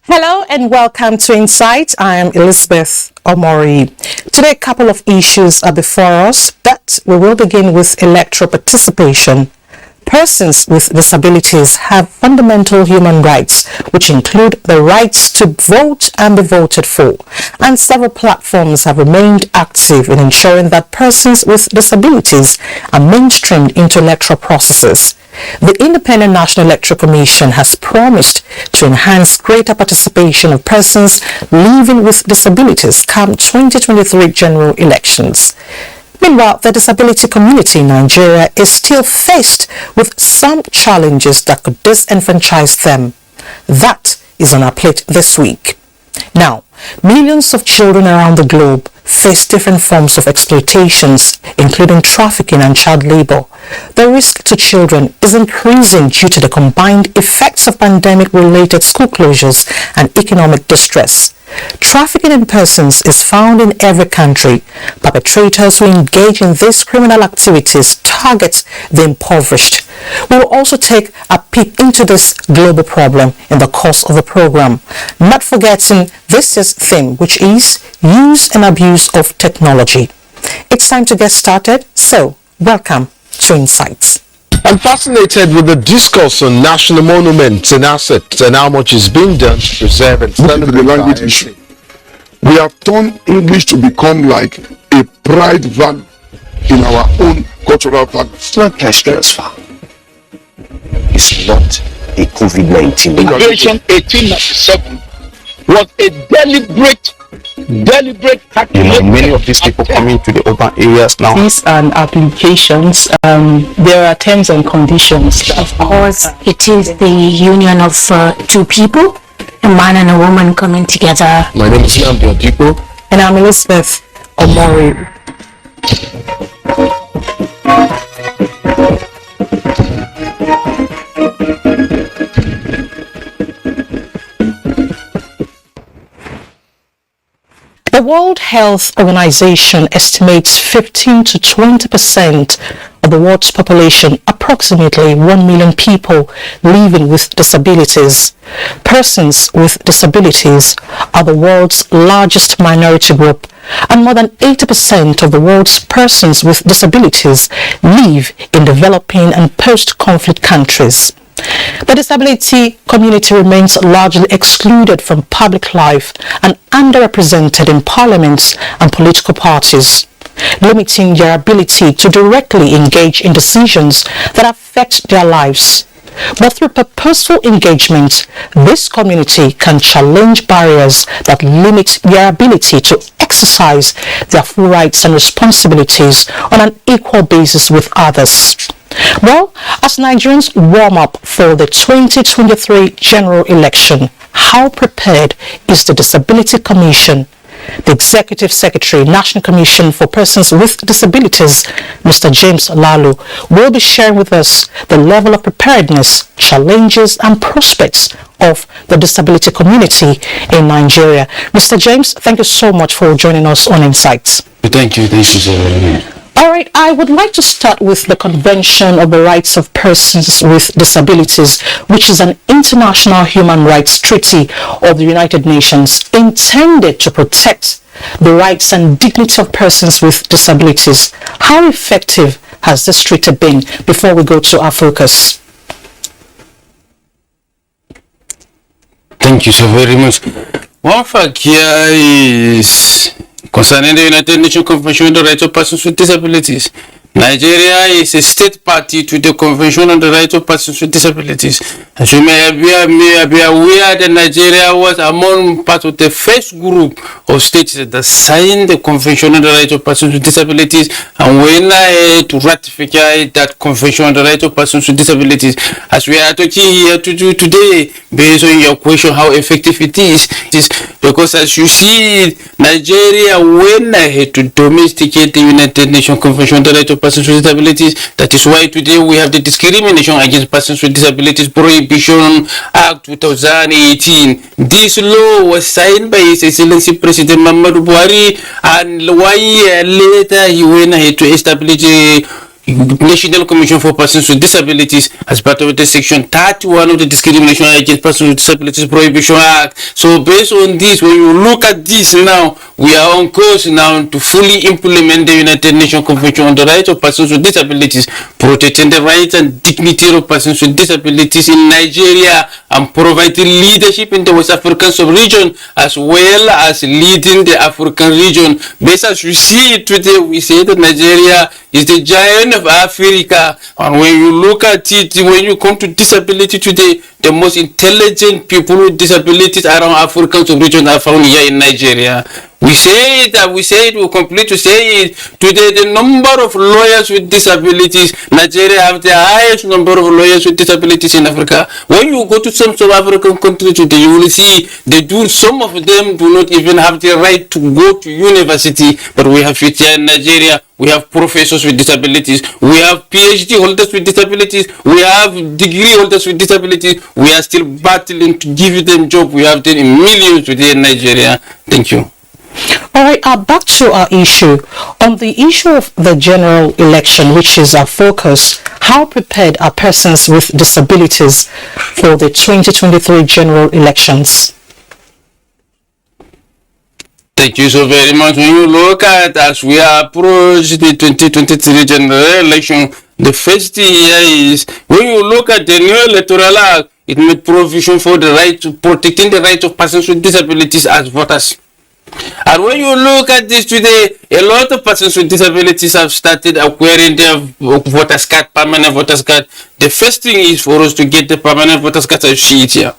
Hello and welcome to Insight. I am Elizabeth Omori. Today a couple of issues are before us, but we will begin with electoral participation. Persons with disabilities have fundamental human rights, which include the rights to vote and be voted for, and several platforms have remained active in ensuring that persons with disabilities are mainstreamed into electoral processes. The Independent National Electoral Commission has promised to enhance greater participation of persons living with disabilities come 2023 general elections. Meanwhile, the disability community in Nigeria is still faced with some challenges that could disenfranchise them. That is on our plate this week. Now, millions of children around the globe face different forms of exploitations, including trafficking and child labor. The risk to children is increasing due to the combined effects of pandemic-related school closures and economic distress. Trafficking in persons is found in every country. Perpetrators who engage in these criminal activities target the impoverished. We will also take a peek into this global problem in the course of the program, not forgetting this year's theme, which is use and abuse of technology. It's time to get started, so welcome to Insights. I'm fascinated with the discourse on national monuments and assets and how much is being done to preserve and stand the language issue. We have turned English to become like a pride value in our own cultural value. It's not cash transfer. It's not a COVID-19. Invasion 1897 was a deliberate calculation. Many of these people coming to the urban areas now. These and applications, there are terms and conditions. Of course, it is the union of two people, a man and a woman coming together. My name is Nnamdi Odipo. And I'm Elizabeth Omori. The World Health Organization estimates 15 to 20% of the world's population, approximately 1 million people, living with disabilities. Persons with disabilities are the world's largest minority group, and more than 80% of the world's persons with disabilities live in developing and post-conflict countries. The disability community remains largely excluded from public life and underrepresented in parliaments and political parties, limiting their ability to directly engage in decisions that affect their lives. But through purposeful engagement, this community can challenge barriers that limit their ability to exercise their full rights and responsibilities on an equal basis with others. Well, as Nigerians warm up for the 2023 general election, how prepared is the Disability Commission? The Executive Secretary, National Commission for Persons with Disabilities, Mr. James Lalu, will be sharing with us the level of preparedness, challenges and prospects of the disability community in Nigeria. Mr. James, thank you so much for joining us on Insights. Thank you so much. All right, I would like to start with the Convention of the Rights of Persons with Disabilities, which is an international human rights treaty of the United Nations intended to protect the rights and dignity of persons with disabilities. How effective has this treaty been before we go to our focus? Thank you so very much. One fact here is concerning the United Nations Convention on the Rights of Persons with Disabilities. Nigeria is a state party to the Convention on the Rights of Persons with Disabilities. As you may be aware that Nigeria was among part of the first group of states that signed the Convention on the Rights of Persons with Disabilities, and went ahead to ratify that Convention on the Rights of Persons with Disabilities. As we are talking here to do today, based on your question how effective it is because as you see, Nigeria went ahead to domesticate the United Nations Convention on the Rights of Persons with Disabilities. That is why today we have the Discrimination Against Persons with Disabilities Prohibition Act 2018. This law was signed by His Excellency President Muhammadu Buhari, and 1 year later he went ahead to establish a National Commission for Persons with Disabilities as part of the Section 31 of the Discrimination Against Persons with Disabilities Prohibition Act. So based on this, when you look at this now, we are on course now to fully implement the United Nations Convention on the Rights of Persons with Disabilities, protecting the rights and dignity of persons with disabilities in Nigeria, and providing leadership in the West African sub-region as well as leading the African region. Based as we see it today, we say that Nigeria is the giant of Africa, and when you look at it, when you come to disability today, the most intelligent people with disabilities around African sub-region are found here in Nigeria. We say it, we complete to say it. Today, the number of lawyers with disabilities, Nigeria have the highest number of lawyers with disabilities in Africa. When you go to some South African countries today, you will see some of them do not even have the right to go to university, but we have it here in Nigeria. We have professors with disabilities, we have PhD holders with disabilities, we have degree holders with disabilities. We are still battling to give them job. We have them in millions today in Nigeria. Thank you. All right, back to our issue. On the issue of the general election, which is our focus, how prepared are persons with disabilities for the 2023 general elections? Thank you so very much. When you look at as we approach the 2023 general election, the first thing here is when you look at the new electoral act, it made provision for the right to protecting the rights of persons with disabilities as voters. And when you look at this today, a lot of persons with disabilities have started acquiring their voters card, permanent voters card. The first thing is for us to get the permanent voters card, as you see it here.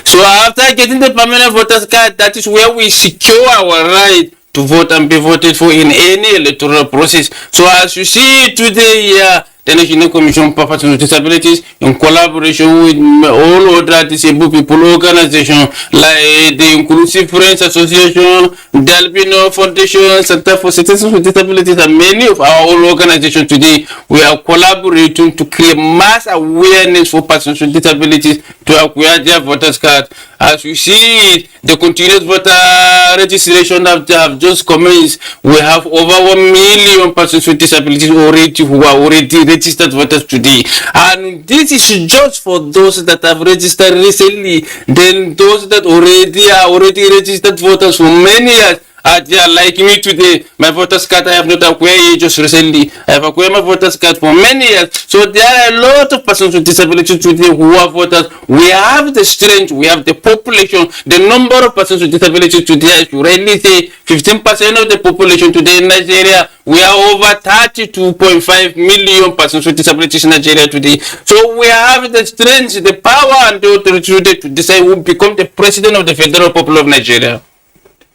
So after getting the permanent voters card, that is where we secure our right to vote and be voted for in any electoral process. So as you see today here, the National Commission for Persons with Disabilities, in collaboration with all other disabled people organizations like the Inclusive Friends Association, the Albino Foundation, Center for Citizens with Disabilities, and many of our own organizations today, we are collaborating to create mass awareness for persons with disabilities to acquire their voters card. As we see, the continuous voter registration that have just commenced, we have over 1 million persons with disabilities already who are already registered voters today. And this is just for those that have registered recently. Then those that already registered voters for many years, they are like me today. My voters card I have not acquired just recently. I have acquired my voters card for many years. So there are a lot of persons with disabilities today who are voters. We have the strength, we have the population, the number of persons with disabilities today, as you rightly say, 15% of the population today in Nigeria. We are over 32.5 million persons with disabilities in Nigeria today. So we have the strength, the power, and the authority to decide who become the president of the Federal Republic of Nigeria.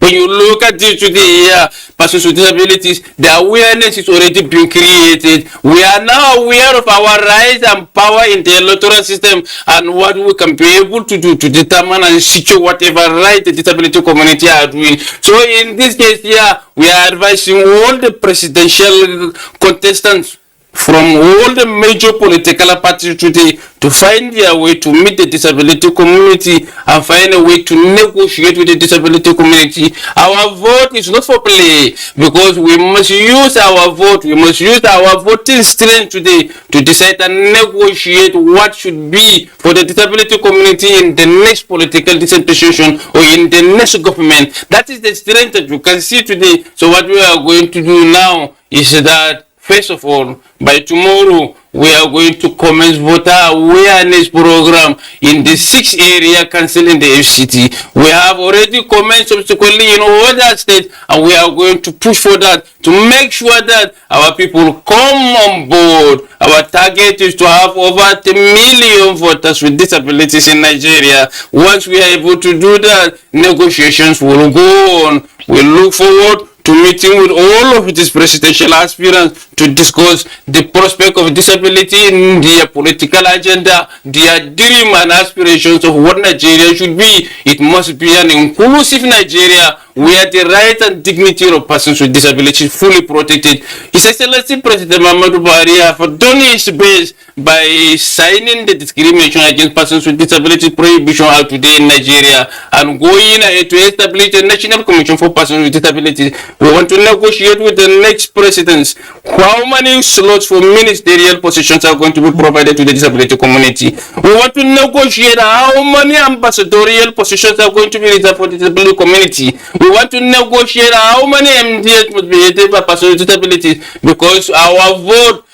When you look at this today, persons with disabilities, the awareness is already being created. We are now aware of our rights and power in the electoral system and what we can be able to do to determine and secure whatever right the disability community are doing. So in this case here, we are advising all the presidential contestants from all the major political parties today to find their way to meet the disability community and find a way to negotiate with the disability community. Our vote is not for play, because we must use our vote, we must use our voting strength today to decide and negotiate what should be for the disability community in the next political dispensation or in the next government. That is the strength that you can see today. So what we are going to do now is that, first of all, by tomorrow, we are going to commence voter awareness program in the 6 area council in the FCT. We have already commenced subsequently in other states, and we are going to push for that to make sure that our people come on board. Our target is to have over 10 million voters with disabilities in Nigeria. Once we are able to do that, negotiations will go on. We look forward to meeting with all of these presidential aspirants to discuss the prospect of disability in their political agenda, their dream and aspirations of what Nigeria should be. It must be an inclusive Nigeria where the rights and dignity of persons with disability is fully protected. His Excellency President Muhammadu Buhari has done his best by signing the Discrimination Against Persons with Disability Prohibition Act today in Nigeria and going ahead to establish a National Commission for Persons with Disabilities. We want to negotiate with the next presidents how many slots for ministerial positions are going to be provided to the disability community. We want to negotiate how many ambassadorial positions are going to be reserved for the disability community. We want to negotiate how many MDs must be headed by persons with disabilities, because our vote,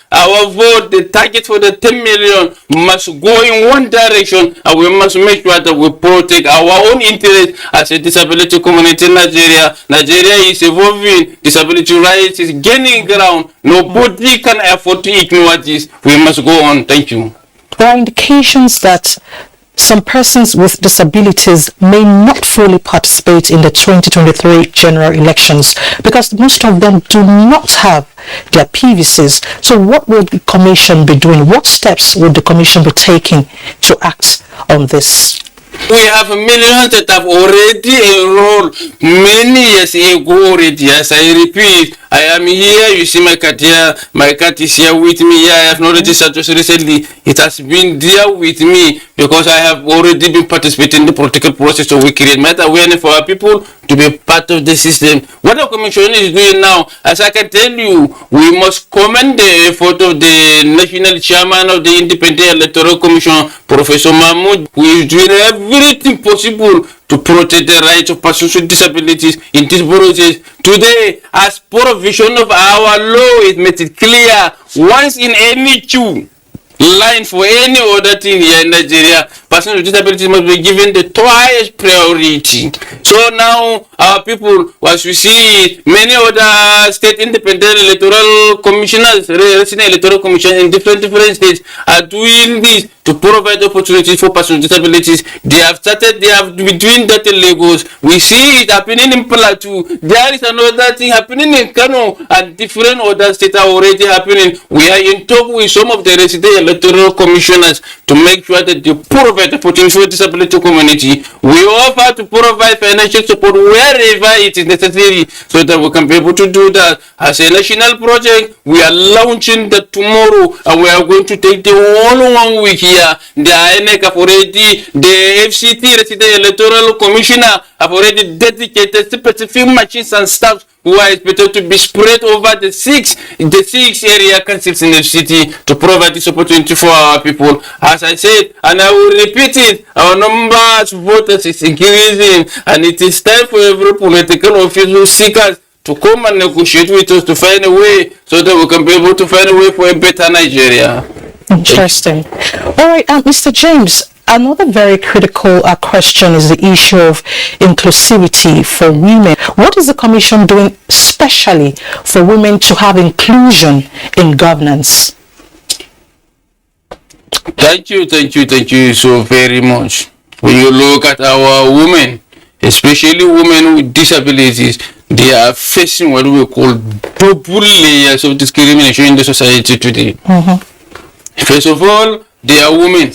the target for the 10 million must go in one direction, and we must make sure that we protect our own interests as a disability community in Nigeria. Nigeria is evolving, disability rights is gaining ground. Nobody can afford to ignore this. We must go on. Thank you. There are indications that some persons with disabilities may not fully participate in the 2023 general elections because most of them do not have their PVCs. So what will the Commission be doing? What steps will the Commission be taking to act on this? We have millions that have already enrolled many years ago already. As I repeat, I am here, you see my cat here, my cat is here with me here. I have not registered just recently. It has been there with me because I have already been participating in the political process, so we create matter awareness for our people to be part of the system. What the Commission is doing now, as I can tell you, we must commend the effort of the National Chairman of the Independent Electoral Commission, Professor Mahmoud, who is doing everything possible to protect the rights of persons with disabilities in this process. Today, as provision of our law, it makes it clear, once in any queue, line for any other thing here in Nigeria, persons with disabilities must be given the highest priority. So now our people, as we see, many other state independent electoral commissioners, resident electoral commissioners in different states are doing this to provide opportunities for persons with disabilities. They have been doing that in Lagos. We see it happening in Plateau. There is another thing happening in Kano, and different other states are already happening. We are in talk with some of the resident electoral commissioners to make sure that they provide opportunities for the disability community. We offer to provide financial support wherever it is necessary so that we can be able to do that. As a national project, we are launching that tomorrow, and we are going to take the whole 1 week here. The INEC have already, the FCT, Resident Electoral Commissioner, have already dedicated specific machines and staff who are expected to be spread over the six area councils in the city to provide this opportunity for our people. As I said, and I will repeat it, our number of voters is increasing, and it is time for every political official seekers to come and negotiate with us to find a way so that we can be able to find a way for a better Nigeria. Interesting. All right, Mr. James, another very critical question is the issue of inclusivity for women. What is the Commission doing specially for women to have inclusion in governance? Thank you so very much. When you look at our women, especially women with disabilities, they are facing what we call double layers of discrimination in the society today. First of all, they are women.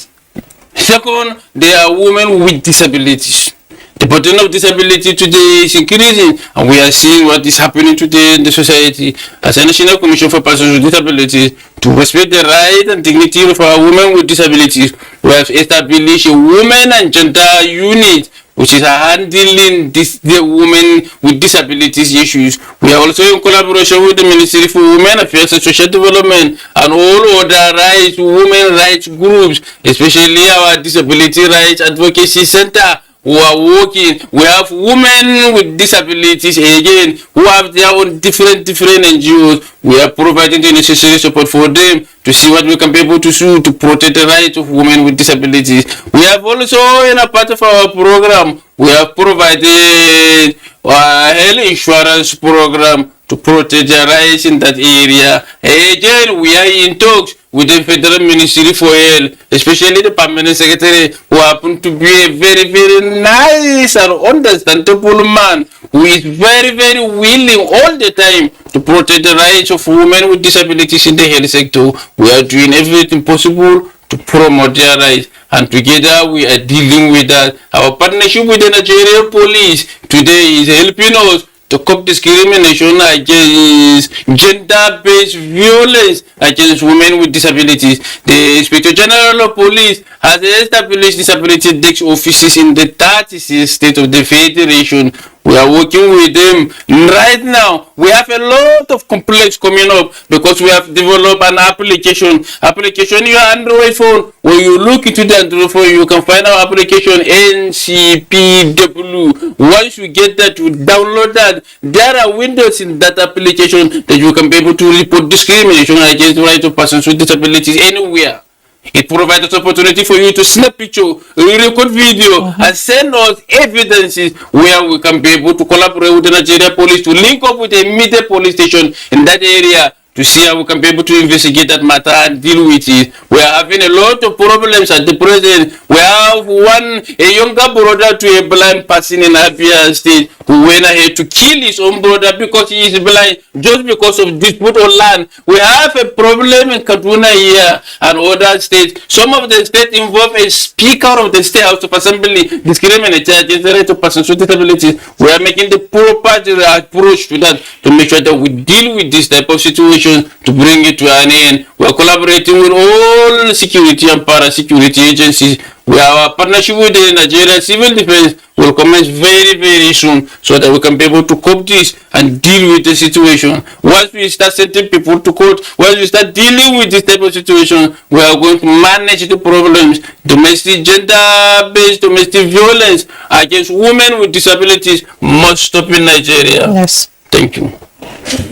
Second, they are women with disabilities. The burden of disability today is increasing, and we are seeing what is happening today in the society. As a National Commission for Persons with Disabilities, to respect the right and dignity of our women with disabilities, we have established a women and gender unit which is handling the women with disabilities issues. We are also in collaboration with the Ministry for Women Affairs and Social Development and all other women rights groups, especially our Disability Rights Advocacy Center, who are working. We have women with disabilities again who have their own different NGOs. We are providing the necessary support for them to see what we can be able to do to protect the rights of women with disabilities. We have also, in a part of our program, we have provided a health insurance program to protect their rights in that area. Again, we are in talks with the Federal Ministry for Health, especially the Permanent Secretary, who happen to be a very, very nice and understandable man who is very, very willing all the time to protect the rights of women with disabilities in the health sector. We are doing everything possible to promote their rights, and together we are dealing with that. Our partnership with the Nigerian police today is helping us to curb discrimination against gender-based violence against women with disabilities. The Inspector General of Police has established disability desk offices in the 36 states of the Federation. We are working with them right now. We have a lot of complex coming up because we have developed an application in your Android phone. When you look into the Android phone, you can find our application NCPW. Once you get that, you download that. There are windows in that application that you can be able to report discrimination against the rights of persons with disabilities anywhere. It provides an opportunity for you to snap picture, record video, and send us evidences where we can be able to collaborate with the Nigerian police to link up with a immediate police station in that area to see how we can be able to investigate that matter and deal with it. We are having a lot of problems at the present. We have a younger brother to a blind person in Abuja State who went ahead to kill his own brother because he is blind, just because of dispute on land. We have a problem in Kaduna here and other states. Some of the states involve a speaker of the State House of Assembly discriminating against the right of persons with disabilities. We are making the proper approach to that to make sure that we deal with this type of situation to bring it to an end. We are collaborating with all security and para-security agencies. Our partnership with the Nigerian Civil Defense will commence very, very soon so that we can be able to cope this and deal with the situation. Once we start sending people to court, once we start dealing with this type of situation, we are going to manage the problems. Domestic gender-based domestic violence against women with disabilities must stop in Nigeria. Yes. Thank you.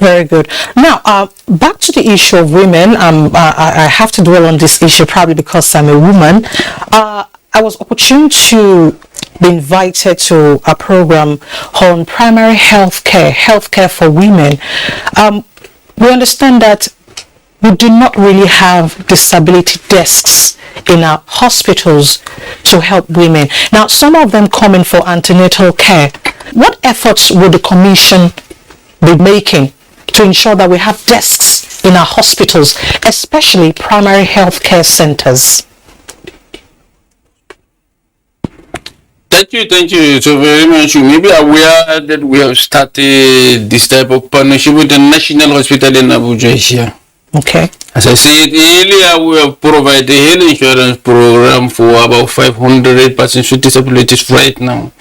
Very good. Now, back to the issue of women. I have to dwell on this issue probably because I'm a woman. I was opportune to be invited to a program on primary healthcare for women. We understand that we do not really have disability desks in our hospitals to help women. Now, some of them come in for antenatal care. What efforts would the Commission be making to ensure that we have desks in our hospitals, especially primary health care centers? Thank you so very much. You may be aware that we have started this type of partnership with the National Hospital in Abuja here. Okay. As I said earlier, we have provided a health insurance program for about 500 persons with disabilities right now.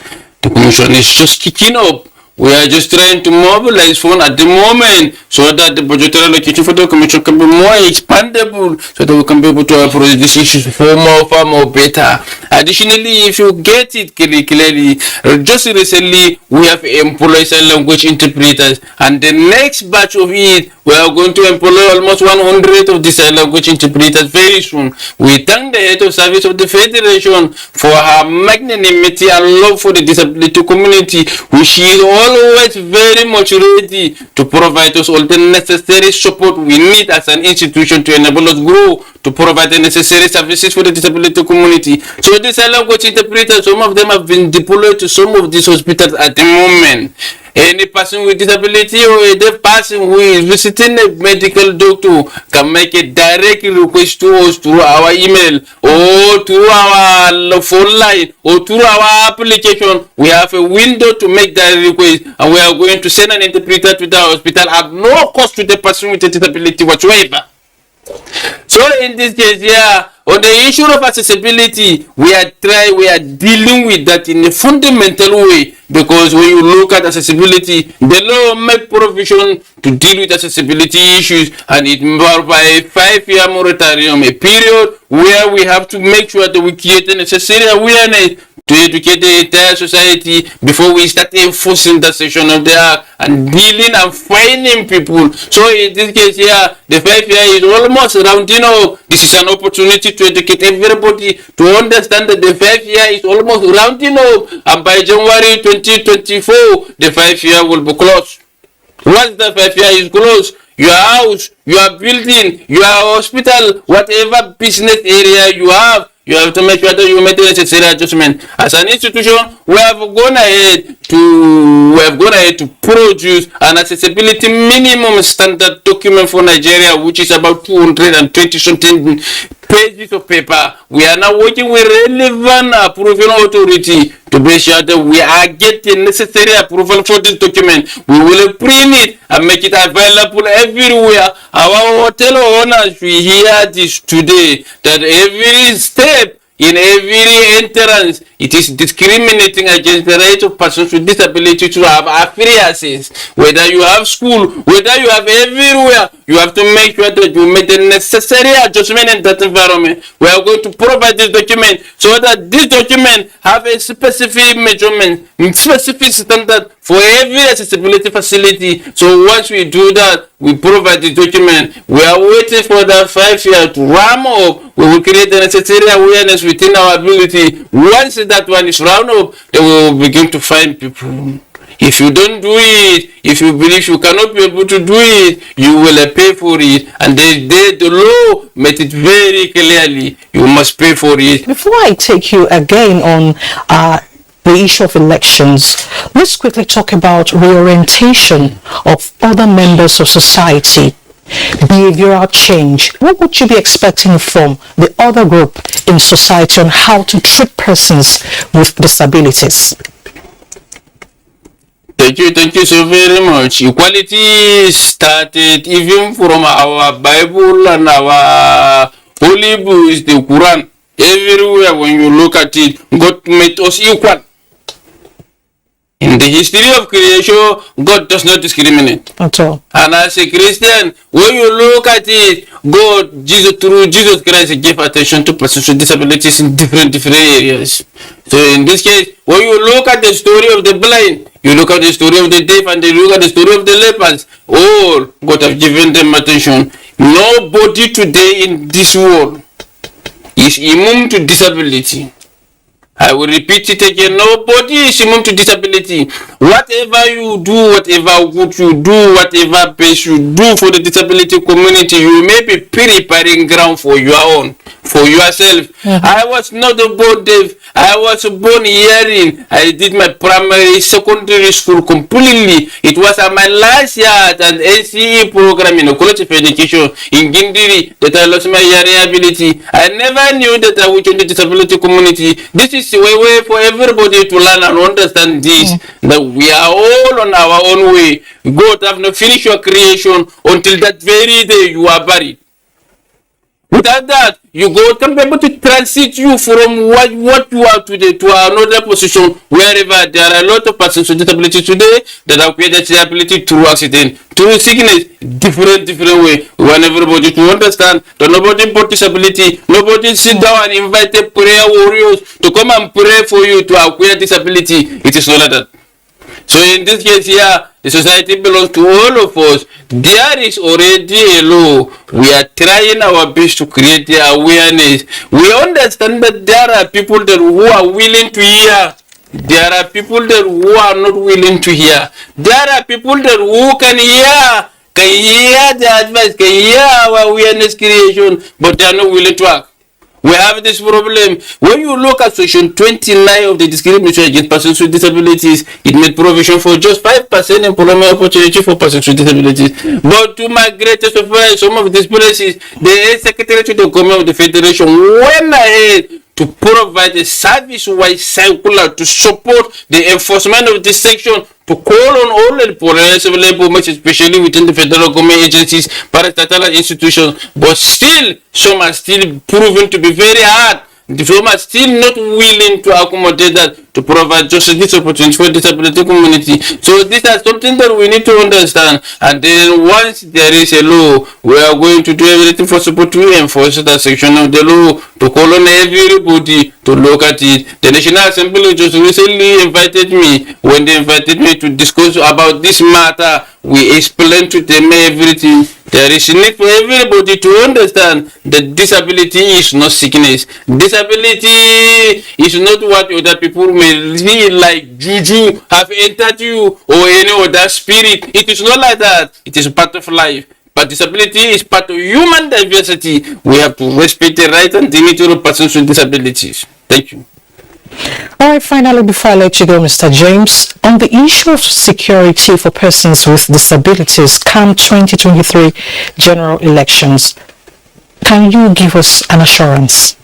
The Commission is just kicking up. We are just trying to mobilize funds at the moment so that the budgetary allocation for the Commission can be more expandable so that we can be able to approach these issues far more better. Additionally, if you get it clearly, just recently we have employed sign language interpreters, and the next batch of it, we are going to employ almost 100 of these sign language interpreters very soon. We thank the head of service of the Federation for her magnanimity and love for the disability community, which is always very much ready to provide us all the necessary support we need as an institution to enable us grow, to provide the necessary services for the disability community. So these sign language interpreters, some of them have been deployed to some of these hospitals at the moment. Any person with disability or a deaf person who is visiting a medical doctor can make a direct request to us through our email or through our phone line or through our application. We have a window to make that request, and we are going to send an interpreter to the hospital at no cost to the person with a disability whatsoever. So in this case, on the issue of accessibility, we are dealing with that in a fundamental way, because when you look at accessibility, the law makes provision to deal with accessibility issues, and it involves by a 5-year moratorium, a period where we have to make sure that we create the necessary awareness to educate the entire society before we start enforcing the section of the act and dealing and fining people. So in this case here, the 5 years is almost rounding up. This is an opportunity to educate everybody to understand that the 5 years is almost rounding up, and by January 2024, the 5 year will be closed. Once the 5 year is closed, your house, your building, your hospital, whatever business area you have to make sure that you make the necessary adjustment. As an institution, we have gone ahead to produce an accessibility minimum standard document for Nigeria, which is about 220 something pages of paper. We are now working with relevant approving authority to be sure that we are getting necessary approval for this document. We will print it and make it available everywhere. Our hotel owners, we hear this today, that every step in every entrance, it is discriminating against the right of persons with disability to have a free access. Whether you have school, whether you have everywhere, you have to make sure that you make the necessary adjustment in that environment. We are going to provide this document so that this document have a specific measurement, specific standard for every accessibility facility. So once we do that, we provide the document. We are waiting for the 5 year to ram up. We will create the necessary awareness within our ability. Once that one is round up, then we will begin to find people. If you don't do it, if you believe you cannot be able to do it, you will pay for it. And the law made it very clearly. You must pay for it. Before I take you again on the issue of elections, let's quickly talk about reorientation of other members of society, behavioral change. What would you be expecting from the other group in society on how to treat persons with disabilities? Thank you so very much. Equality started even from our Bible and our holy books, the Quran. Everywhere when you look at it, God made us equal. In the history of creation, God does not discriminate at all. And as a Christian, when you look at it, God, through Jesus Christ, gave attention to persons with disabilities in different areas. So in this case, when you look at the story of the blind, you look at the story of the deaf, and you look at the story of the lepers, all God have given them attention. Nobody today in this world is immune to disability. I will repeat it again. Nobody is immune to disability. Whatever you do, whatever good you do, whatever best you do for the disability community, you may be preparing ground for your own, for yourself. Mm-hmm. I was not born deaf. I was born hearing. I did my primary, secondary school completely. It was at my last year at an NTA program in the College of Education in Gindiri that I lost my hearing ability. I never knew that I would join the disability community. This is a way for everybody to learn and understand this, that we are all on our own way. God have not finished your creation until that very day you are buried. Without that, God can be able to transit you from what you are today to another position wherever. There are a lot of persons with disability today that have created disability through accident, through sickness, different way. We want everybody to understand that nobody bought disability. Nobody sit down and invite prayer warriors to come and pray for you to acquire disability. It is not like that. So in this case here, the society belongs to all of us. There is already a law. We are trying our best to create the awareness. We understand that there are people that who are willing to hear. There are people that who are not willing to hear. There are people that who can hear the advice, can hear our awareness creation, but they are not willing to act. We have this problem. When you look at section 29 of the Discrimination Against Persons with Disabilities, it made provision for just 5% employment opportunity for persons with disabilities. But to my greatest surprise, some of these places, the Secretary to the Government of the Federation went ahead to provide a service-wide circular to support the enforcement of this section, to call on all the progressive labor movements, especially within the federal government agencies, parastatal institutions, but still, some are still proven to be very hard. some are still not willing to accommodate that, to provide just this opportunity for disability community. So these are something that we need to understand. And then once there is a law, we are going to do everything possible to enforce that section of the law, to call on everybody to look at it. The National Assembly just recently invited me. When they invited me to discuss about this matter, we explained to them everything. There is a need for everybody to understand that disability is not sickness. Disability is not what other people may feel like juju have entered you or any other spirit. It is not like that. It is part of life. But disability is part of human diversity. We have to respect the rights and dignity of persons with disabilities. Thank you. All right, finally, before I let you go, Mr. James, on the issue of security for persons with disabilities come 2023 general elections, can you give us an assurance?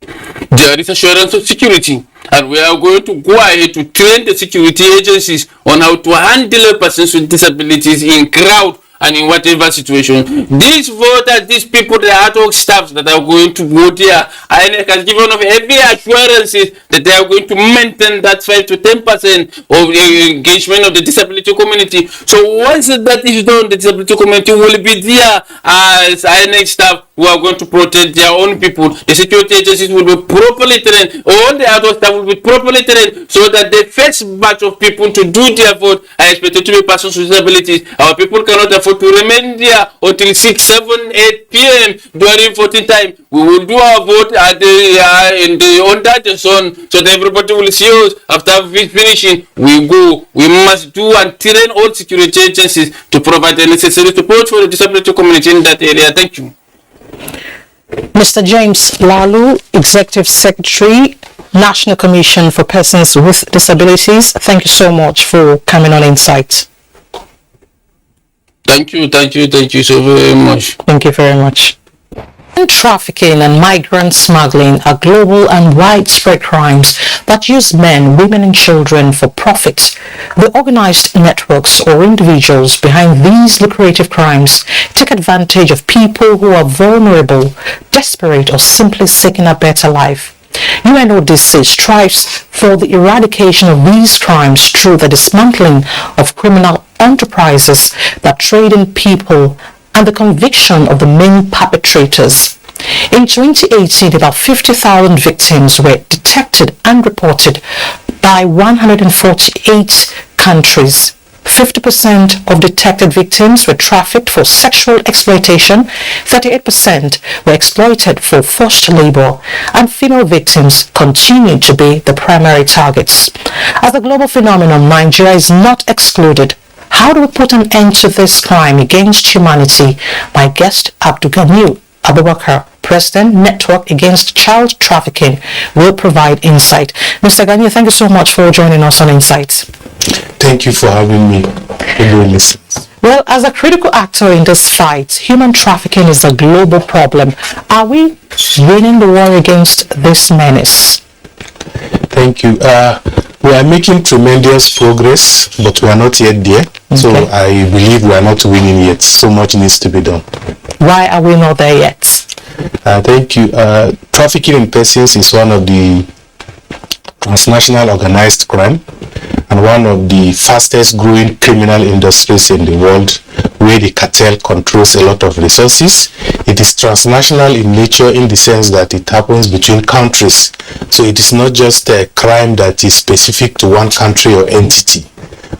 There is assurance of security, and we are going to go ahead to train the security agencies on how to handle persons with disabilities in crowd and in whatever situation. These voters, these people, the ad hoc staffs that are going to go there, INEC has given of heavy assurances that they are going to maintain that 5 to 10% of the engagement of the disability community. So once that is done, the disability community will be there as INEC staff who are going to protect their own people. The security agencies will be properly trained. All the other staff will be properly trained so that the first batch of people to do their vote are expected to be persons with disabilities. Our people cannot afford to remain there until 6, 7, 8 p.m. during voting time. We will do our vote at under the sun so that everybody will see us. After finishing, we go. We must do and train all security agencies to provide the necessary support for the disability community in that area. Thank you. Mr. James Lalu, Executive Secretary, National Commission for Persons with Disabilities, thank you so much for coming on Insight. Thank you so very much. Thank you very much. Trafficking and migrant smuggling are global and widespread crimes that use men, women and children for profit. The organized networks or individuals behind these lucrative crimes take advantage of people who are vulnerable, desperate or simply seeking a better life. UNODC strives for the eradication of these crimes through the dismantling of criminal enterprises that trade in people and the conviction of the main perpetrators. In 2018, about 50,000 victims were detected and reported by 148 countries. 50% of detected victims were trafficked for sexual exploitation, 38% were exploited for forced labor, and female victims continue to be the primary targets. As a global phenomenon, Nigeria is not excluded. How do we put an end to this crime against humanity? My guest, Abdulganiyu Abubakar, President, Network Against Child Trafficking, will provide insight. Mr. Ganiyu, thank you so much for joining us on Insight. Thank you for having me. Well, as a critical actor in this fight, human trafficking is a global problem. Are we winning the war against this menace? Thank you. We are making tremendous progress, but we are not yet there. Okay. So I believe we are not winning yet. So much needs to be done. Why are we not there yet? Thank you. Trafficking in persons is one of the transnational organized crime and one of the fastest growing criminal industries in the world, where the cartel controls a lot of resources. It is transnational in nature in the sense that it happens between countries. So it is not just a crime that is specific to one country or entity.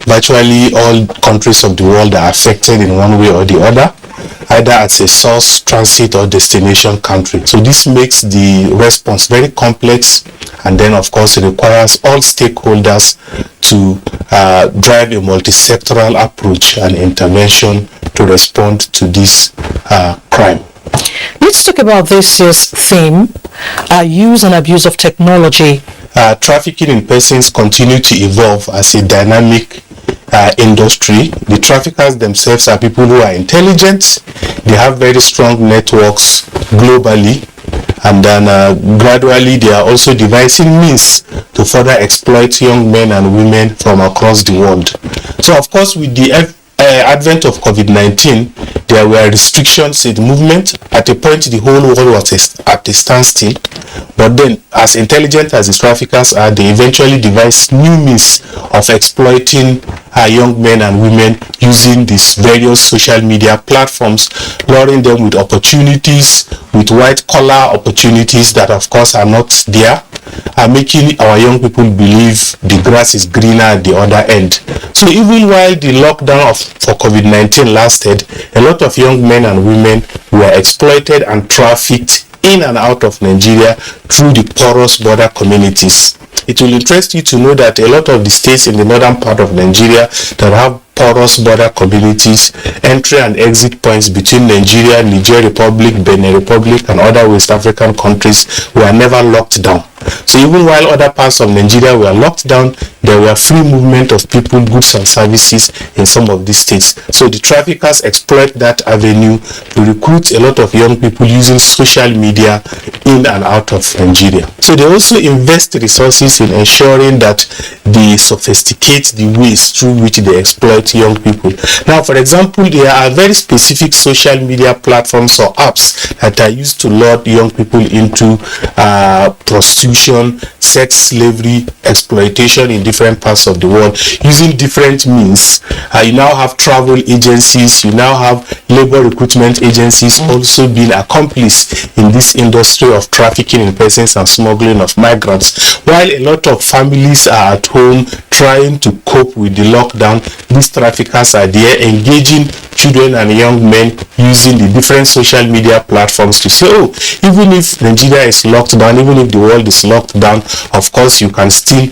Virtually all countries of the world are affected in one way or the other, either as a source, transit or destination country. So this makes the response very complex, and then of course it requires all stakeholders to drive a multi-sectoral approach and intervention to respond to this crime. Let's talk about this year's theme, use and abuse of technology. Trafficking in persons continue to evolve as a dynamic industry. The traffickers themselves are people who are intelligent. They have very strong networks globally, and then gradually they are also devising means to further exploit young men and women from across the world. So of course, with the advent of COVID-19, there were restrictions in movement. At a point, the whole world was at a standstill. But then, as intelligent as the traffickers are, they eventually devised new means of exploiting young men and women using these various social media platforms, luring them with opportunities, with white-collar opportunities that, of course, are not there, making our young people believe the grass is greener at the other end. So even while the lockdown for COVID-19 lasted, a lot of young men and women were exploited and trafficked in and out of Nigeria through the porous border communities. It will interest you to know that a lot of the states in the northern part of Nigeria that have porous border communities, entry and exit points between Nigeria, Niger Republic, Benin Republic, and other West African countries were never locked down. So even while other parts of Nigeria were locked down, there were free movement of people, goods and services in some of these states. So the traffickers exploit that avenue to recruit a lot of young people using social media in and out of Nigeria. So they also invest resources in ensuring that they sophisticate the ways through which they exploit young people. Now, for example, there are very specific social media platforms or apps that are used to lure young people into prostitution, sex slavery, exploitation in different parts of the world using different means. You now have travel agencies, you now have labor recruitment agencies also being accomplices in this industry of trafficking in persons and smuggling of migrants. While a lot of families are at home trying to cope with the lockdown, these traffickers are there engaging children and young men using the different social media platforms to say, oh, even if Nigeria is locked down, even if the world is locked down, of course you can still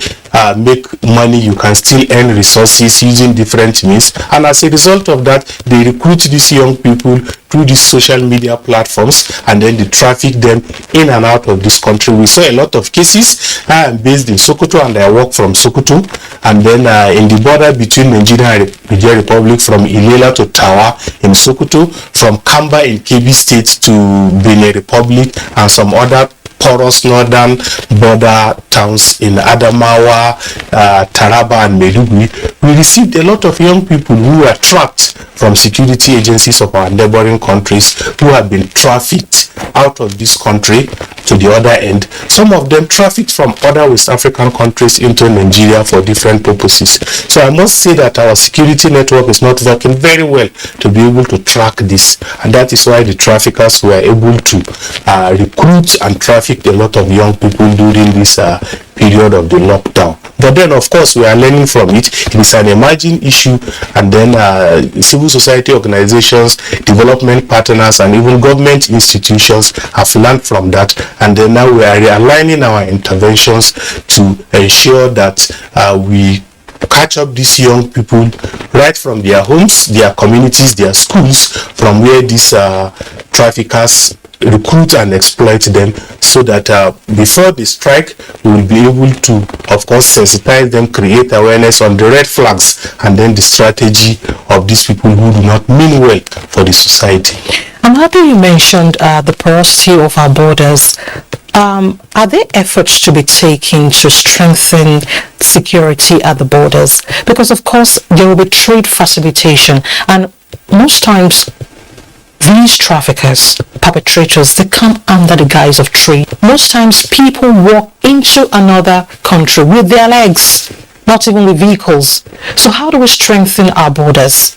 make money, you can still earn resources using different means. And as a result of that, they recruit these young people through these social media platforms and then they traffic them in and out of this country. We saw a lot of cases. I am based in Sokoto and I work from Sokoto, and then in the border between Nigeria and Niger Republic, from Ilela to Tawa in Sokoto, from Kamba in Kebbi State to Benin Republic, and some other porous northern border towns in Adamawa, Taraba and Maiduguri, we received a lot of young people who were trapped from security agencies of our neighboring countries, who have been trafficked out of this country to the other end. Some of them trafficked from other West African countries into Nigeria for different purposes. So I must say that our security network is not working very well to be able to track this, and that is why the traffickers were able to recruit and traffic a lot of young people during this period of the lockdown. But then, of course, we are learning from it. It is an emerging issue, and then civil society organizations, development partners, and even government institutions have learned from that. And then now we are realigning our interventions to ensure that we catch up these young people right from their homes, their communities, their schools, from where these traffickers recruit and exploit them, so that before the strike, we will be able to, of course, sensitize them, create awareness on the red flags, and then the strategy of these people who do not mean well for the society. I'm happy you mentioned the porosity of our borders. Are there efforts to be taken to strengthen security at the borders? Because, of course, there will be trade facilitation, and most times these traffickers, perpetrators, they come under the guise of trade. Most times people walk into another country with their legs, not even with vehicles. So how do we strengthen our borders?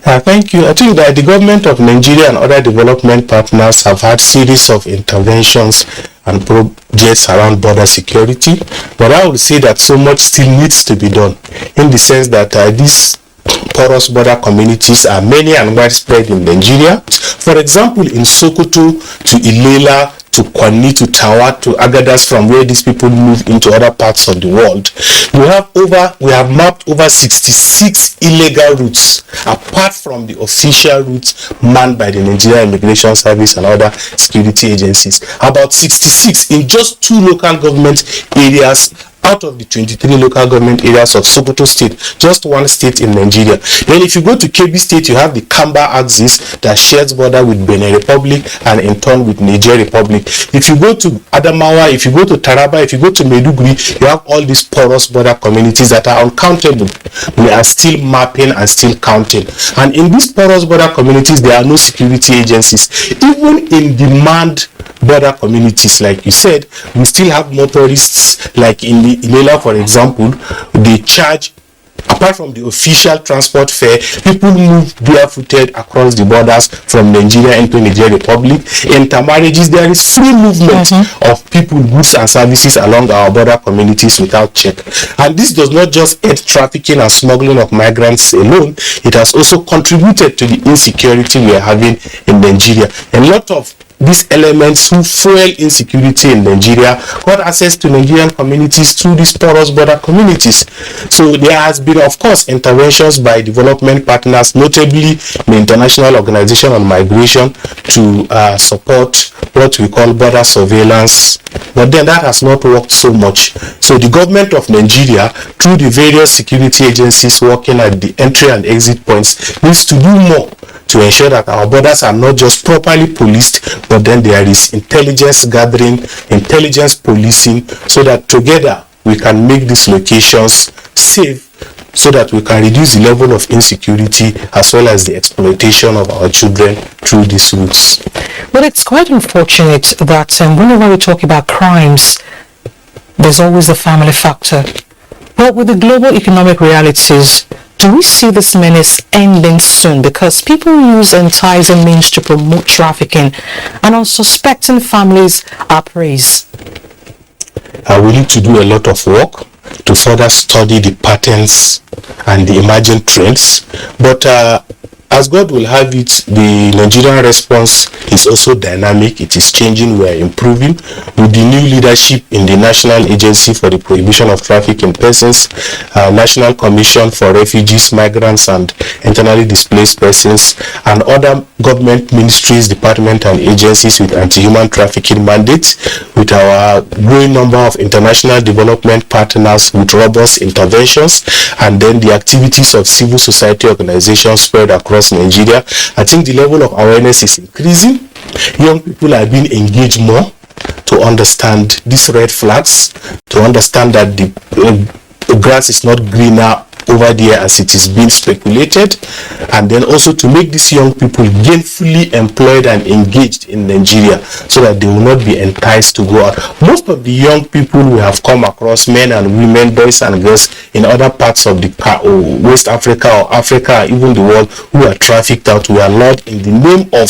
Thank you. I think that the government of Nigeria and other development partners have had series of interventions and projects around border security, but I would say that so much still needs to be done, in the sense that these porous border communities are many and widespread in Nigeria. For example, in Sokoto to Ilela to Kwani to Tawa to Agadas, from where these people move into other parts of the world, we have mapped over 66 illegal routes, apart from the official routes manned by the Nigerian Immigration Service and other security agencies. About 66 in just 2 local government areas out of the 23 local government areas of Sokoto State, just one state in Nigeria. Then if you go to Kebbi State, you have the Kamba axis that shares border with Benin Republic and in turn with Niger Republic. If you go to Adamawa, if you go to Taraba, if you go to Maiduguri, you have all these porous border communities that are uncountable. We are still mapping and still counting. And in these porous border communities, there are no security agencies. Even in demand border communities, like you said, we still have motorists, like in Ilela, for example, they charge, apart from the official transport fare, people move barefooted across the borders from Nigeria into Niger Republic. Intermarriages, there is free movement of people, goods and services along our border communities without check. And this does not just aid trafficking and smuggling of migrants alone, it has also contributed to the insecurity we are having in Nigeria. A lot of these elements who fuel insecurity in Nigeria got access to Nigerian communities through these porous border communities. So there has been, of course, interventions by development partners, notably the International Organization on Migration, to support what we call border surveillance. But then that has not worked so much. So the government of Nigeria, through the various security agencies working at the entry and exit points, needs to do more to ensure that our borders are not just properly policed, but then there is intelligence gathering, intelligence policing, so that together we can make these locations safe, so that we can reduce the level of insecurity as well as the exploitation of our children through these routes. Well, it's quite unfortunate that whenever we talk about crimes, there's always the family factor. But with the global economic realities, do we see this menace ending soon? Because people use enticing means to promote trafficking, and unsuspecting families are prey. We need to do a lot of work to further study the patterns and the emerging trends. But as God will have it, the Nigerian response is also dynamic. It is changing. We are improving with the new leadership in the National Agency for the Prohibition of Trafficking Persons, National Commission for Refugees, Migrants and Internally Displaced Persons, and other government ministries, departments and agencies with anti-human trafficking mandates, with our growing number of international development partners with robust interventions, and then the activities of civil society organizations spread across Nigeria. I think the level of awareness is increasing. Young people are being engaged more to understand these red flags, to understand that the grass is not greener over there as it is being speculated, and then also to make these young people gainfully employed and engaged in Nigeria so that they will not be enticed to go out. Most of the young people we have come across, men and women, boys and girls in other parts of the West Africa or Africa, even the world, who are trafficked out, we are lured in the name of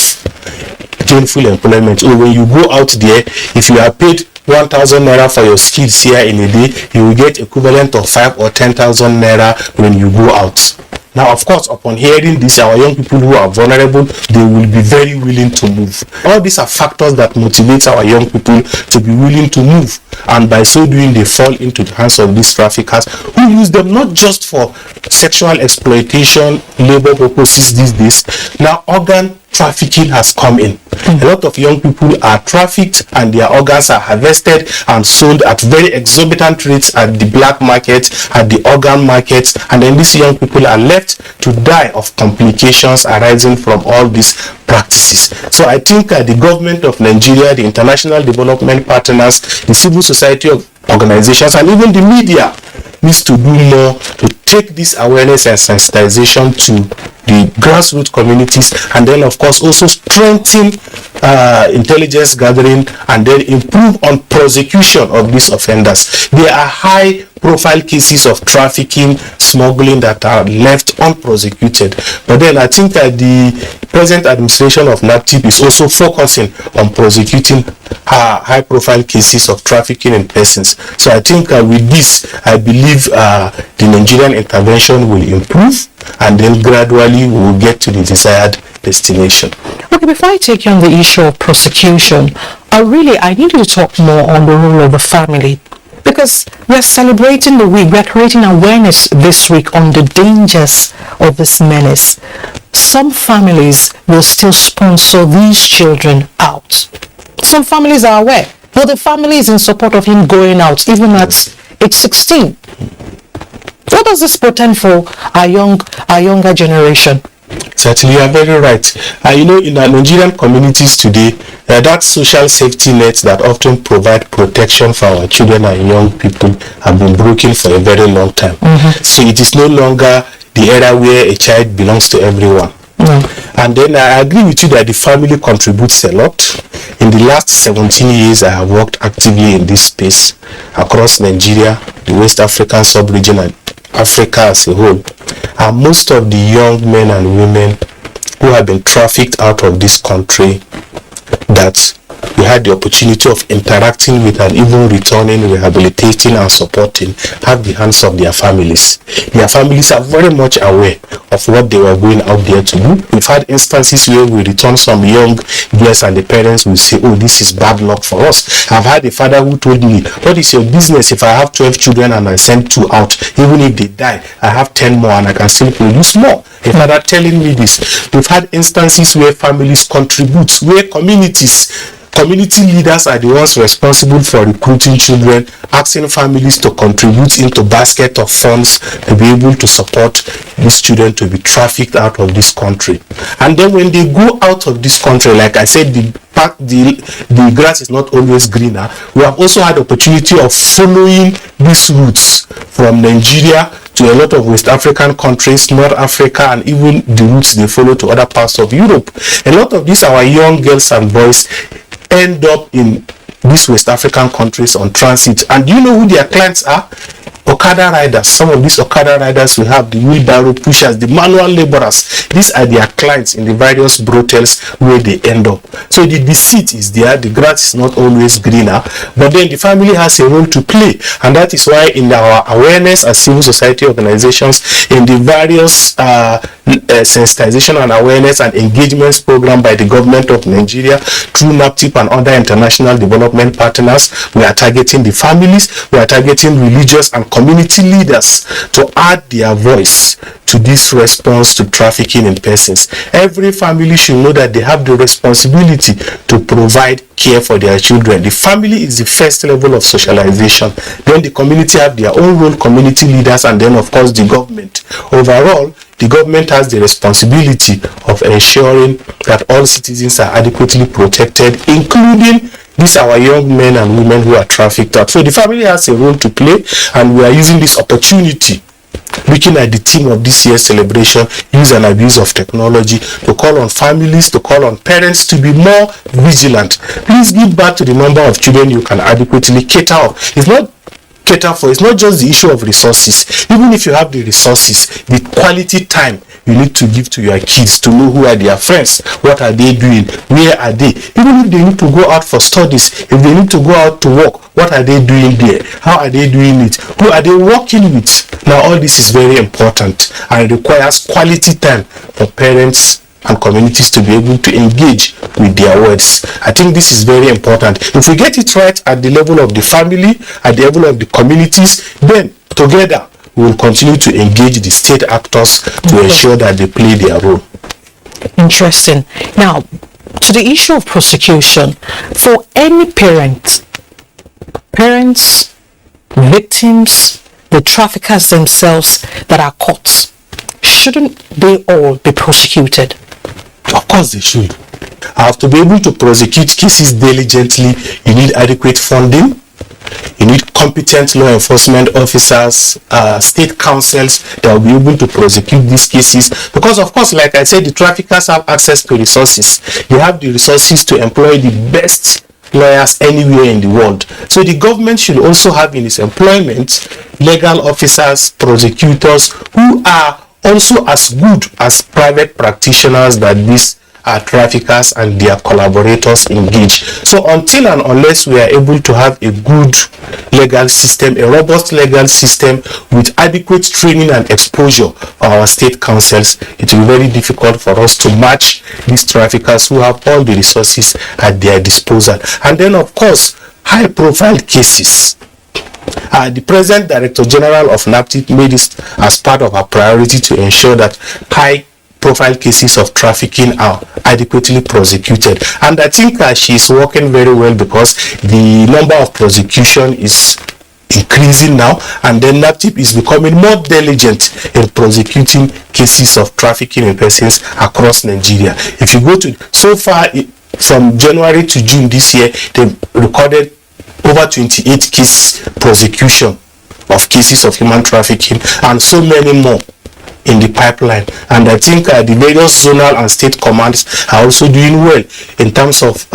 gainful employment. So when you go out there, if you are paid 1,000 naira for your skills here in a day, you will get equivalent of 5 or 10,000 naira when you go out. Now, of course, upon hearing this, our young people who are vulnerable, they will be very willing to move. All these are factors that motivate our young people to be willing to move. And by so doing, they fall into the hands of these traffickers who use them not just for sexual exploitation, labor purposes these days. Now, organ trafficking has come in. A lot of young people are trafficked and their organs are harvested and sold at very exorbitant rates at the black market, at the organ markets, and then these young people are left to die of complications arising from all these practices. So I think the government of Nigeria, the international development partners, the civil society organizations, and even the media needs to do more to take this awareness and sensitization to the grassroots communities, and then of course also strengthen intelligence gathering and then improve on prosecution of these offenders. There are high profile cases of trafficking, smuggling that are left unprosecuted. But then I think that the present administration of NAPTIP is also focusing on prosecuting high profile cases of trafficking in persons. So I think with this, I believe the Nigerian intervention will improve, and then gradually we will get to the desired destination. Okay, before I take you on the issue of prosecution, I need you to talk more on the role of the family, because we're celebrating the week, we're creating awareness this week on the dangers of this menace. Some families will still sponsor these children out. Some families are aware, but the family is in support of him going out, even at age 16. What does this portend for our younger generation? Certainly, you are very right. In our Nigerian communities today, that social safety nets that often provide protection for our children and young people have been broken for a very long time. So it is no longer the era where a child belongs to everyone. And then I agree with you that the family contributes a lot. In the last 17 years, I have worked actively in this space across Nigeria, the West African sub-region, and Africa as a whole. And most of the young men and women who have been trafficked out of this country that we had the opportunity of interacting with and even returning, rehabilitating and supporting have the hands of their families. Their families are very much aware of what they were going out there to do. We've had instances where we return some young girls and the parents will say, oh, this is bad luck for us. I've had a father who told me, what is your business if I have 12 children and I send 2 out? Even if they die, I have 10 more and I can still produce more. A father telling me this. We've had instances where families contribute, where community leaders are the ones responsible for recruiting children, asking families to contribute into basket of funds to be able to support these children to be trafficked out of this country. And then when they go out of this country, like I said, the grass is not always greener. We have also had the opportunity of following these routes from Nigeria to a lot of West African countries, North Africa, and even the routes they follow to other parts of Europe. A lot of these, our young girls and boys, end up in these West African countries on transit. And do you know who their clients are? Okada riders. Some of these Okada riders will have the wheelbarrow pushers, the manual laborers. These are their clients in the various brothels where they end up. So the deceit is there. The grass is not always greener, but then the family has a role to play, and that is why in our awareness as civil society organizations, in the various sensitization and awareness and engagements program by the government of Nigeria through NAPTIP and other international development partners, we are targeting the families, we are targeting religious and community leaders to add their voice to this response to trafficking in persons. Every family should know that they have the responsibility to provide care for their children. The family is the first level of socialization. Then the community have their own role, community leaders, and then of course the government. Overall, the government has the responsibility of ensuring that all citizens are adequately protected, including these our young men and women who are trafficked out. So the family has a role to play, and we are using this opportunity, looking at the theme of this year's celebration, use and abuse of technology, to call on families, to call on parents to be more vigilant. Please give back to the number of children you can adequately cater of. It's not just the issue of resources. Even if you have the resources, the quality time you need to give to your kids to know who are their friends, what are they doing, where are they, even if they need to go out for studies, if they need to go out to work, what are they doing there, how are they doing it, who are they working with. Now all this is very important and requires quality time for parents and communities to be able to engage with their words. I think this is very important. If we get it right at the level of the family, at the level of the communities, then together we will continue to engage the state actors to ensure that they play their role. Interesting. Now, to the issue of prosecution, for any parents, victims, the traffickers themselves that are caught, shouldn't they all be prosecuted? Of course they should. Have to be able to prosecute cases diligently, you need adequate funding, you need competent law enforcement officers, state councils that will be able to prosecute these cases, because of course, like I said, the traffickers have access to resources. They have the resources to employ the best lawyers anywhere in the world. So the government should also have in its employment legal officers, prosecutors who are also as good as private practitioners that these traffickers and their collaborators engage. So until and unless we are able to have a good legal system, a robust legal system with adequate training and exposure of our state councils, it will be very difficult for us to match these traffickers who have all the resources at their disposal. And then of course, high profile cases. The President Director General of NAPTIP made this as part of our priority to ensure that high profile cases of trafficking are adequately prosecuted, and I think she is working very well, because the number of prosecution is increasing now, and then NAPTIP is becoming more diligent in prosecuting cases of trafficking in persons across Nigeria. If you go to, so far from January to June this year, they recorded over 28 case prosecution of cases of human trafficking, and so many more in the pipeline. And I think the various zonal and state commands are also doing well in terms of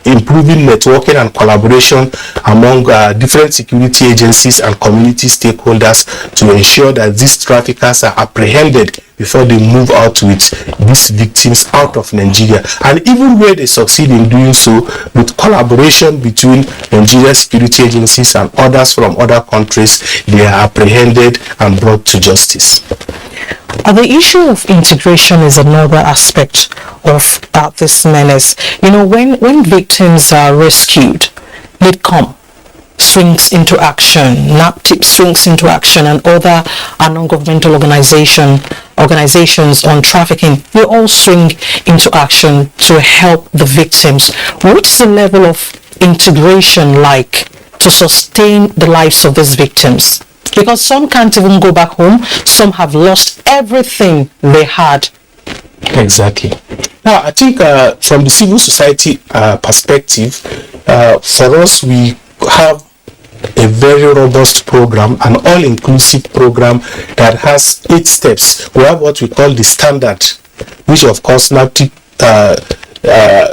improving networking and collaboration among different security agencies and community stakeholders to ensure that these traffickers are apprehended before they move out with these victims out of Nigeria. And even where they succeed in doing so, with collaboration between Nigeria security agencies and others from other countries, they are apprehended and brought to justice. The issue of integration is another aspect of this menace. You know, when victims are rescued, NIDCOM swings into action, NAPTIP swings into action, and other non-governmental organizations on trafficking, they all swing into action to help the victims. What's the level of integration like to sustain the lives of these victims? Because some can't even go back home, some have lost everything they had. Exactly. Now, I think from the civil society perspective, for us, we have a very robust program, an all-inclusive program that has 8 steps. We have what we call the standard, which of course NAPTIP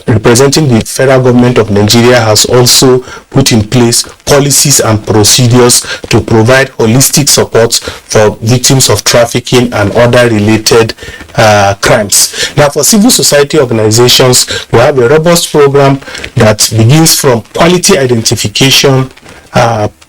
representing the federal government of Nigeria has also put in place policies and procedures to provide holistic support for victims of trafficking and other related crimes. Now, for civil society organizations, we have a robust program that begins from quality identification,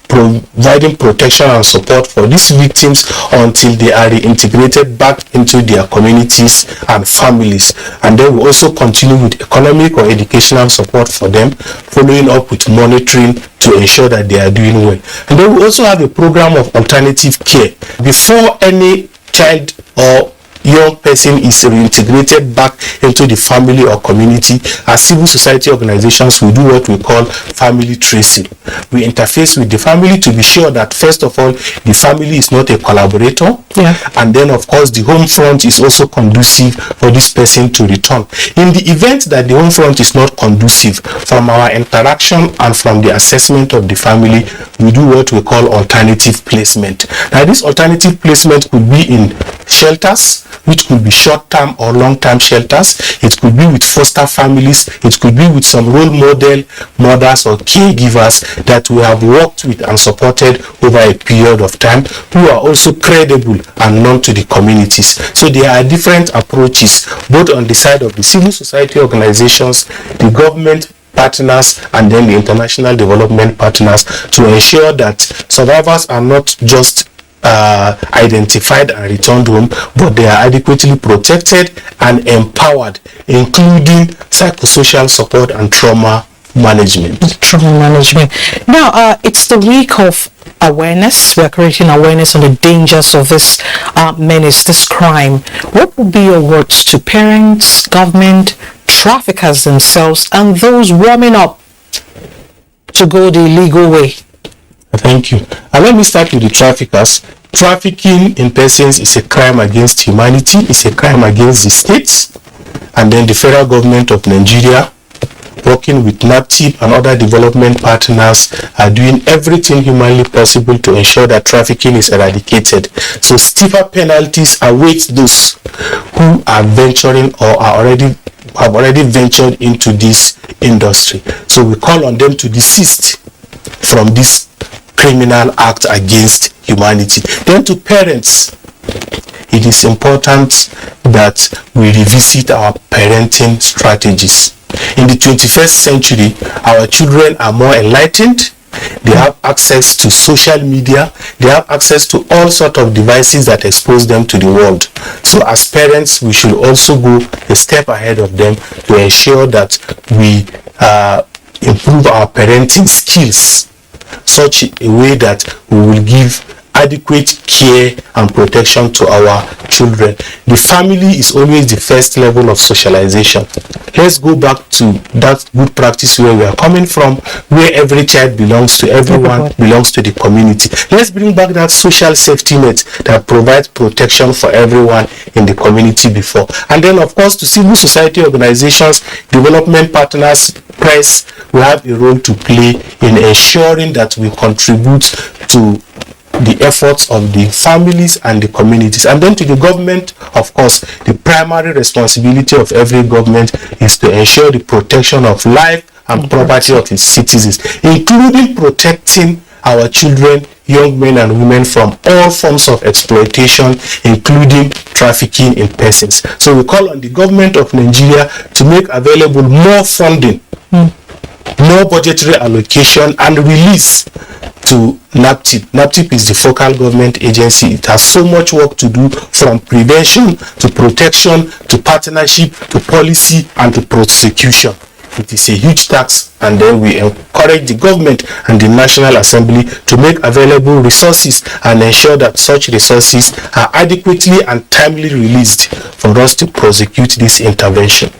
providing protection and support for these victims until they are reintegrated back into their communities and families. And then we also continue with economic or educational support for them, following up with monitoring to ensure that they are doing well. And then we also have a program of alternative care. Before any child or young person is reintegrated back into the family or community, as civil society organizations, we do what we call family tracing. We interface with the family to be sure that, first of all, the family is not a collaborator, and then of course the home front is also conducive for this person to return. In the event that the home front is not conducive, from our interaction and from the assessment of the family, we do what we call alternative placement. Now, this alternative placement could be in shelters, which could be short-term or long-term shelters. It could be with foster families. It could be with some role model mothers or caregivers that we have worked with and supported over a period of time, who are also credible and known to the communities. So there are different approaches, both on the side of the civil society organizations, the government partners, and then the international development partners, to ensure that survivors are not just identified and returned home, but they are adequately protected and empowered, including psychosocial support and trauma management. Now, it's the week of awareness. We're creating awareness on the dangers of this menace, this crime. What would be your words to parents, government, traffickers themselves, and those warming up to go the legal way? Thank you. And let me start with the traffickers. Trafficking in persons is a crime against humanity, it's a crime against the states, and then the federal government of Nigeria, working with NAPTIP and other development partners, are doing everything humanly possible to ensure that trafficking is eradicated. So stiffer penalties await those who are venturing or have already ventured into this industry. So we call on them to desist from this criminal act against humanity. Then to parents, it is important that we revisit our parenting strategies. In the 21st century, our children are more enlightened. They have access to social media. They have access to all sorts of devices that expose them to the world. So as parents, we should also go a step ahead of them to ensure that we improve our parenting skills such a way that we will give adequate care and protection to our children. The family is always the first level of socialization. Let's go back to that good practice where we are coming from, where every child belongs to everyone, belongs to the community. Let's bring back that social safety net that provides protection for everyone in the community before. And then, of course, to civil society organizations, development partners, press, we have a role to play in ensuring that we contribute to the efforts of the families and the communities. And then to the government, of course, the primary responsibility of every government is to ensure the protection of life and property of its citizens, including protecting our children, young men and women from all forms of exploitation, including trafficking in persons. So we call on the government of Nigeria to make available more funding, more budgetary allocation and release to NAPTIP. NAPTIP is the focal government agency. It has so much work to do, from prevention to protection to partnership to policy and to prosecution. It is a huge task, and then we encourage the government and the National Assembly to make available resources and ensure that such resources are adequately and timely released for us to prosecute this intervention.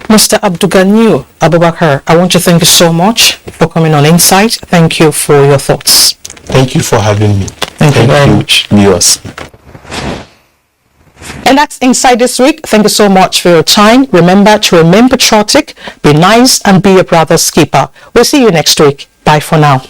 Mr. Abdulganiyu Abubakar, I want to thank you so much for coming on Insight. Thank you for your thoughts. Thank you for having me. Thank you very much. Viewers. And that's Insight this week. Thank you so much for your time. Remember to remain patriotic, be nice, and be your brother's keeper. We'll see you next week. Bye for now.